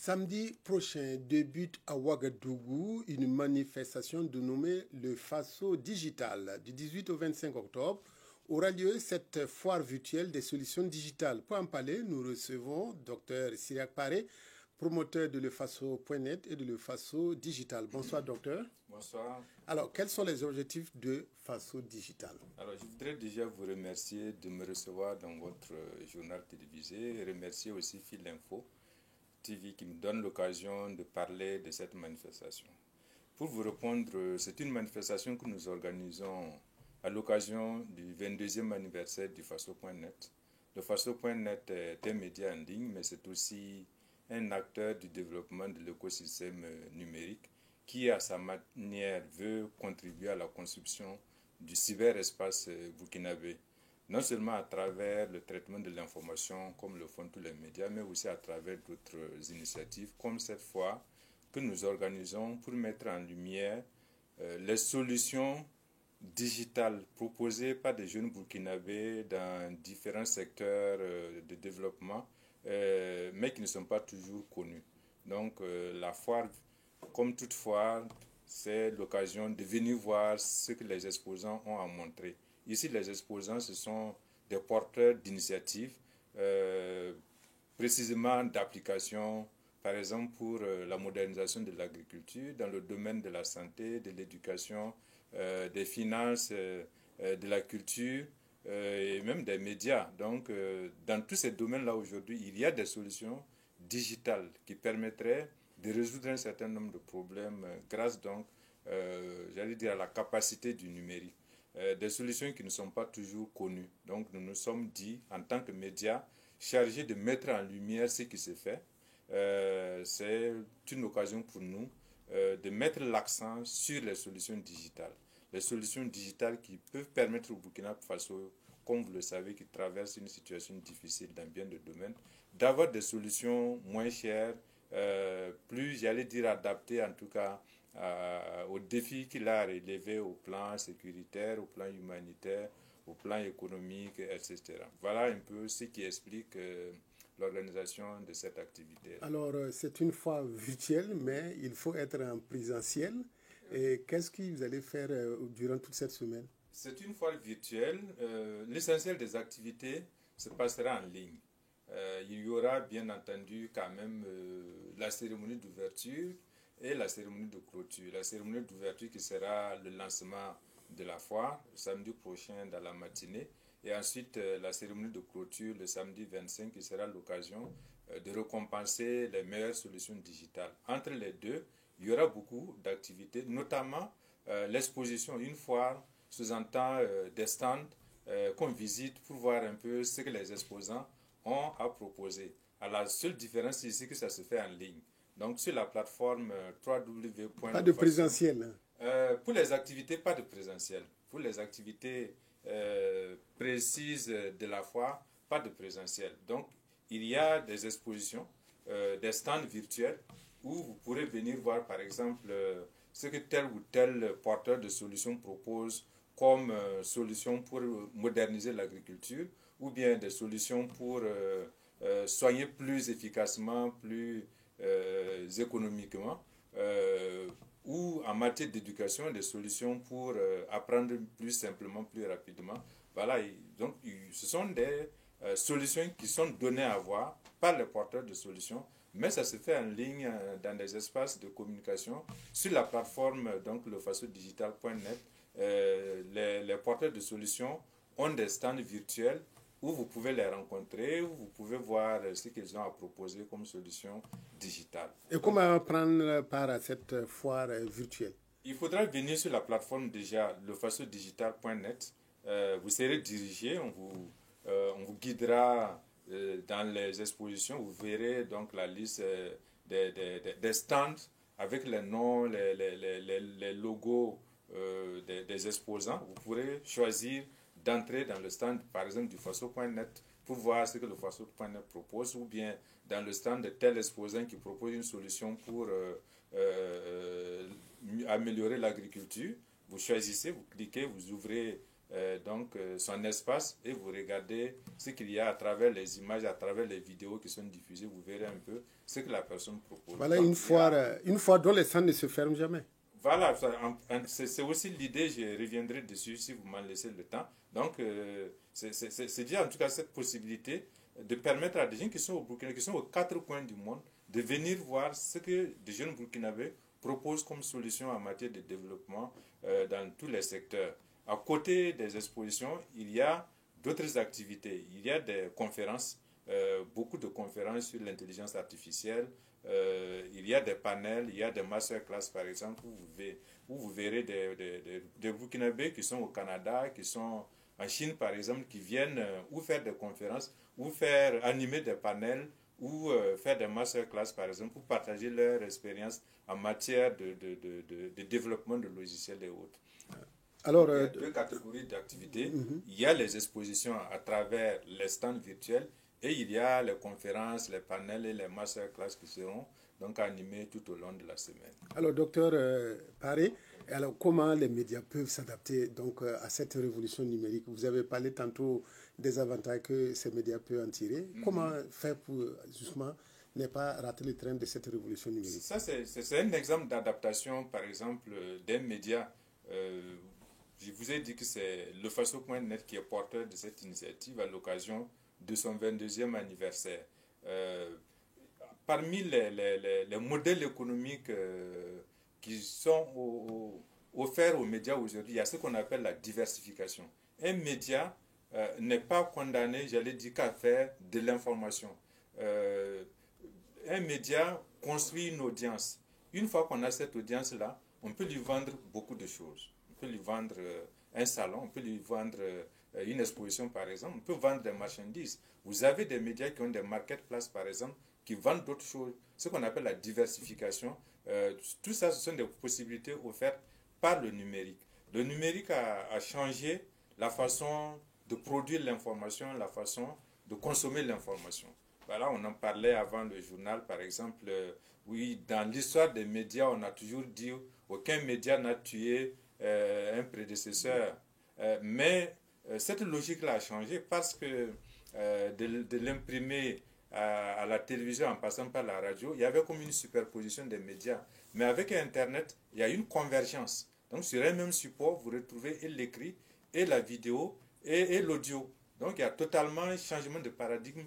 Samedi prochain débute à Ouagadougou une manifestation dénommée le Faso Digital. Du 18 au 25 octobre aura lieu cette foire virtuelle des solutions digitales. Pour en parler, nous recevons Dr Cyriac Paré, promoteur de lefaso.net et de lefaso Digital. Bonsoir docteur. Bonsoir. Alors, quels sont les objectifs de Faso Digital? Alors, je voudrais déjà vous remercier de me recevoir dans votre journal télévisé et remercier aussi Fil Info TV qui me donne l'occasion de parler de cette manifestation. Pour vous répondre, c'est une manifestation que nous organisons à l'occasion du 22e anniversaire du Faso.net. Le Faso.net est un média en ligne, mais c'est aussi un acteur du développement de l'écosystème numérique qui, à sa manière, veut contribuer à la construction du cyberespace burkinabé. Non seulement à travers le traitement de l'information, comme le font tous les médias, mais aussi à travers d'autres initiatives, comme cette fois que nous organisons pour mettre en lumière les solutions digitales proposées par des jeunes burkinabés dans différents secteurs de développement, mais qui ne sont pas toujours connus. Donc la foire, comme toute foire, c'est l'occasion de venir voir ce que les exposants ont à montrer. Ici, les exposants, ce sont des porteurs d'initiatives, précisément d'applications, par exemple pour la modernisation de l'agriculture, dans le domaine de la santé, de l'éducation, des finances, de la culture et même des médias. Donc, dans tous ces domaines-là aujourd'hui, il y a des solutions digitales qui permettraient de résoudre un certain nombre de problèmes grâce donc, j'allais dire, à la capacité du numérique. Des solutions qui ne sont pas toujours connues. Donc nous nous sommes dit, en tant que médias, chargés de mettre en lumière ce qui se fait. C'est une occasion pour nous de mettre l'accent sur les solutions digitales. Les solutions digitales qui peuvent permettre au Burkina Faso, comme vous le savez, qui traverse une situation difficile dans bien de domaines, d'avoir des solutions moins chères, plus, j'allais dire, adaptées en tout cas aux défis qu'il a relevés au plan sécuritaire, au plan humanitaire, au plan économique, etc. Voilà un peu ce qui explique l'organisation de cette activité. Alors, c'est une fois virtuelle, mais il faut être en présentiel. Et qu'est-ce que vous allez faire durant toute cette semaine? C'est une foire virtuelle. L'essentiel des activités se passera en ligne. Il y aura bien entendu quand même la cérémonie d'ouverture et la cérémonie de clôture. La cérémonie d'ouverture qui sera le lancement de la foire samedi prochain dans la matinée et ensuite la cérémonie de clôture le samedi 25 qui sera l'occasion de récompenser les meilleures solutions digitales. Entre les deux, il y aura beaucoup d'activités, notamment l'exposition. Une foire sous-entend des stands qu'on visite pour voir un peu ce que les exposants ont à proposer. Alors, la seule différence ici, c'est que ça se fait en ligne. Donc, sur la plateforme www. Pas de présentiel. Pour les activités, pas de présentiel. Pour les activités précises de la foire, pas de présentiel. Donc, il y a des expositions, des stands virtuels où vous pourrez venir voir, par exemple, ce que tel ou tel porteur de solutions propose comme solution pour moderniser l'agriculture ou bien des solutions pour soigner plus efficacement, plus économiquement ou en matière d'éducation, des solutions pour apprendre plus simplement, plus rapidement. Voilà, donc ce sont des solutions qui sont données à voir par les porteurs de solutions, mais ça se fait en ligne dans des espaces de communication sur la plateforme donc lefasodigital.net. Les porteurs de solutions ont des stands virtuels où vous pouvez les rencontrer, où vous pouvez voir ce qu'ils ont à proposer comme solution digitale. Et comment prendre part à cette foire virtuelle? Il faudra venir sur la plateforme déjà, lefasodigital.net. Vous serez dirigé, on vous guidera dans les expositions. Vous verrez donc la liste des stands avec les noms, les logos des exposants. Vous pourrez choisir d'entrer dans le stand, par exemple, du Faso.net pour voir ce que le Faso.net propose, ou bien dans le stand de tel exposant qui propose une solution pour améliorer l'agriculture. Vous choisissez, vous cliquez, vous ouvrez son espace et vous regardez ce qu'il y a à travers les images, à travers les vidéos qui sont diffusées, vous verrez un peu ce que la personne propose. Voilà, donc, une fois dont les centres ne se ferment jamais. Voilà, c'est aussi l'idée, je reviendrai dessus si vous m'en laissez le temps. Donc, c'est dire en tout cas cette possibilité de permettre à des gens qui sont au Burkina, qui sont aux quatre coins du monde, de venir voir ce que des jeunes Burkinabés proposent comme solution en matière de développement dans tous les secteurs. À côté des expositions, il y a d'autres activités. Il y a des conférences, beaucoup de conférences sur l'intelligence artificielle. Il y a des panels, il y a des masterclass par exemple, où vous verrez des Burkinabés qui sont au Canada, qui sont en Chine par exemple, qui viennent ou faire des conférences, ou faire animer des panels, ou faire des masterclass par exemple, pour partager leur expérience en matière de développement de logiciels et autres. Alors, il y a deux catégories d'activités. Il y a les expositions à travers les stands virtuels et il y a les conférences, les panels et les masterclass qui seront donc animés tout au long de la semaine. Alors, docteur Paré, alors comment les médias peuvent s'adapter donc à cette révolution numérique? Vous avez parlé tantôt des avantages que ces médias peuvent en tirer. Comment faire pour justement ne pas rater le train de cette révolution numérique? Ça, c'est un exemple d'adaptation, par exemple, des médias. Je vous ai dit que c'est le Faso.net qui est porteur de cette initiative à l'occasion de son 22e anniversaire. Parmi les modèles économiques qui sont offerts aux médias aujourd'hui, il y a ce qu'on appelle la diversification. Un média n'est pas condamné, j'allais dire, qu'à faire de l'information. Un média construit une audience. Une fois qu'on a cette audience-là, on peut lui vendre beaucoup de choses. On peut lui vendre un salon, on peut lui vendre une exposition par exemple, on peut vendre des marchandises. Vous avez des médias qui ont des marketplaces par exemple, qui vendent d'autres choses, ce qu'on appelle la diversification. Tout ça, ce sont des possibilités offertes par le numérique. Le numérique a changé la façon de produire l'information, la façon de consommer l'information. Voilà, on en parlait avant le journal par exemple. Oui, dans l'histoire des médias, on a toujours dit aucun média n'a tué un prédécesseur. Mais cette logique-là a changé parce que de l'imprimer à la télévision en passant par la radio, il y avait comme une superposition des médias. Mais avec Internet, il y a une convergence. Donc sur un même support, vous retrouvez et l'écrit, et la vidéo, et l'audio. Donc il y a totalement un changement de paradigme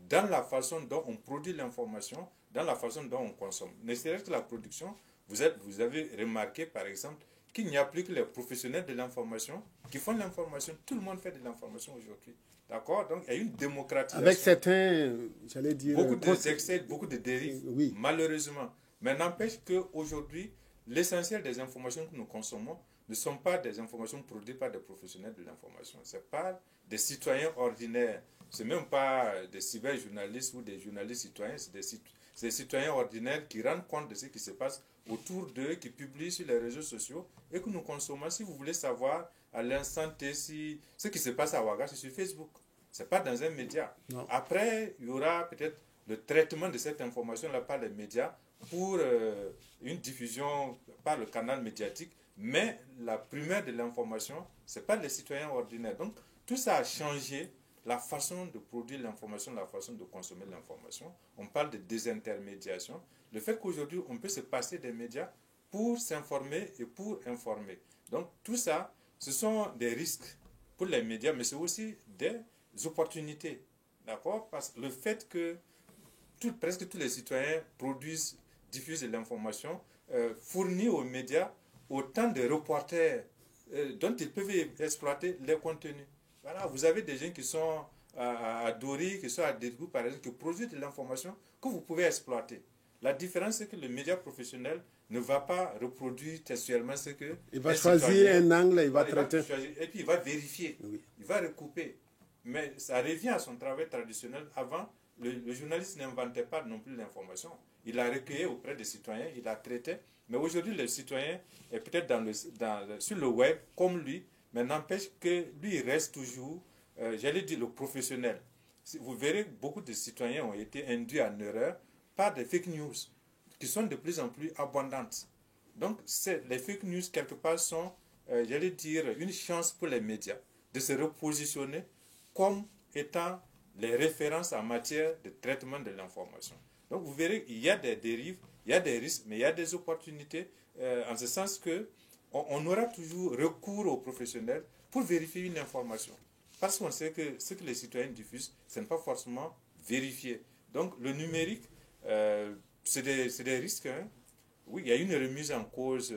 dans la façon dont on produit l'information, dans la façon dont on consomme. Ne serait-ce que la production, vous avez remarqué par exemple qu'il n'y a plus que les professionnels de l'information qui font de l'information. Tout le monde fait de l'information aujourd'hui. D'accord? Donc, il y a une démocratisation. Avec certains, j'allais dire... Beaucoup d'excès, beaucoup de dérives, oui. Malheureusement. Mais n'empêche qu'aujourd'hui, l'essentiel des informations que nous consommons ne sont pas des informations produites par des professionnels de l'information. Ce n'est pas des citoyens ordinaires. Ce n'est même pas des cyberjournalistes ou des journalistes citoyens. C'est des citoyens ordinaires qui rendent compte de ce qui se passe autour d'eux, qui publient sur les réseaux sociaux et que nous consommons. Si vous voulez savoir à l'instant T ce qui se passe à Ouaga, c'est sur Facebook. Ce n'est pas dans un média. Non. Après, il y aura peut-être le traitement de cette information-là par les médias pour une diffusion par le canal médiatique. Mais la primaire de l'information, ce n'est pas les citoyens ordinaires. Donc, tout ça a changé la façon de produire l'information, la façon de consommer l'information. On parle de désintermédiation. Le fait qu'aujourd'hui, on peut se passer des médias pour s'informer et pour informer. Donc, tout ça, ce sont des risques pour les médias, mais c'est aussi des opportunités. D'accord? Parce que le fait que presque tous les citoyens diffusent de l'information, fournit aux médias autant de reporters dont ils peuvent exploiter les contenus. Voilà, vous avez des gens qui sont à Dori, qui sont à Dérgou, par exemple, qui produisent de l'information que vous pouvez exploiter. La différence, c'est que le média professionnel ne va pas reproduire textuellement ce que... Il va choisir un angle, il va traiter. Et puis il va vérifier, oui. Il va recouper. Mais ça revient à son travail traditionnel. Avant, le journaliste n'inventait pas non plus l'information. Il la recueillait auprès des citoyens, il la traitait. Mais aujourd'hui, le citoyen est peut-être sur le web comme lui, mais n'empêche que lui, il reste toujours, j'allais dire, le professionnel. Vous verrez que beaucoup de citoyens ont été induits en erreur par des fake news qui sont de plus en plus abondantes. Donc, les fake news, quelque part, sont, j'allais dire, une chance pour les médias. de se repositionner comme étant les références en matière de traitement de l'information. Donc vous verrez, il y a des dérives, il y a des risques, mais il y a des opportunités, en ce sens que on aura toujours recours aux professionnels pour vérifier une information. Parce qu'on sait que ce que les citoyens diffusent, ce n'est pas forcément vérifié. Donc le numérique, c'est des risques. Hein. Oui, il y a une remise en cause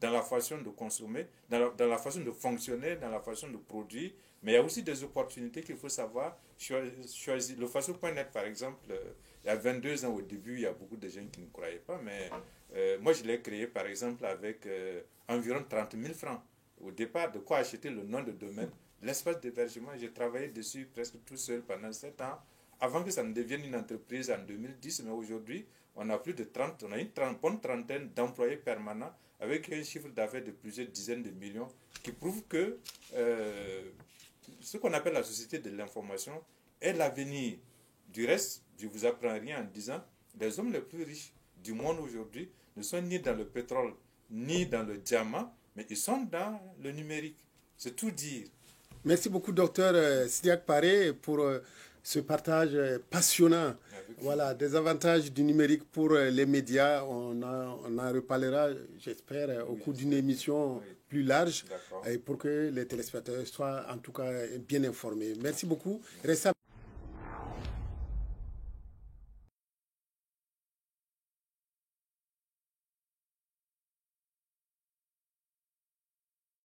dans la façon de consommer, dans la façon de fonctionner, dans la façon de produire, mais il y a aussi des opportunités qu'il faut savoir choisir. Le Faso.net, par exemple, il y a 22 ans au début, il y a beaucoup de gens qui ne croyaient pas, mais moi je l'ai créé par exemple avec environ 30 000 francs. Au départ, de quoi acheter le nom de domaine, l'espace d'hébergement, j'ai travaillé dessus presque tout seul pendant 7 ans, avant que ça ne devienne une entreprise en 2010, mais aujourd'hui, on a plus de 30, on a une bonne trentaine d'employés permanents avec un chiffre d'affaires de plusieurs dizaines de millions qui prouve que ce qu'on appelle la société de l'information est l'avenir. Du reste, je ne vous apprends rien en disant les hommes les plus riches du monde aujourd'hui ne sont ni dans le pétrole ni dans le diamant, mais ils sont dans le numérique. C'est tout dire. Merci beaucoup, docteur Sidiak Paré, pour ce partage passionnant. Voilà, des avantages du numérique pour les médias. On en reparlera, j'espère, au cours d'une émission plus large, et pour que les téléspectateurs soient en tout cas bien informés. Merci beaucoup. Restez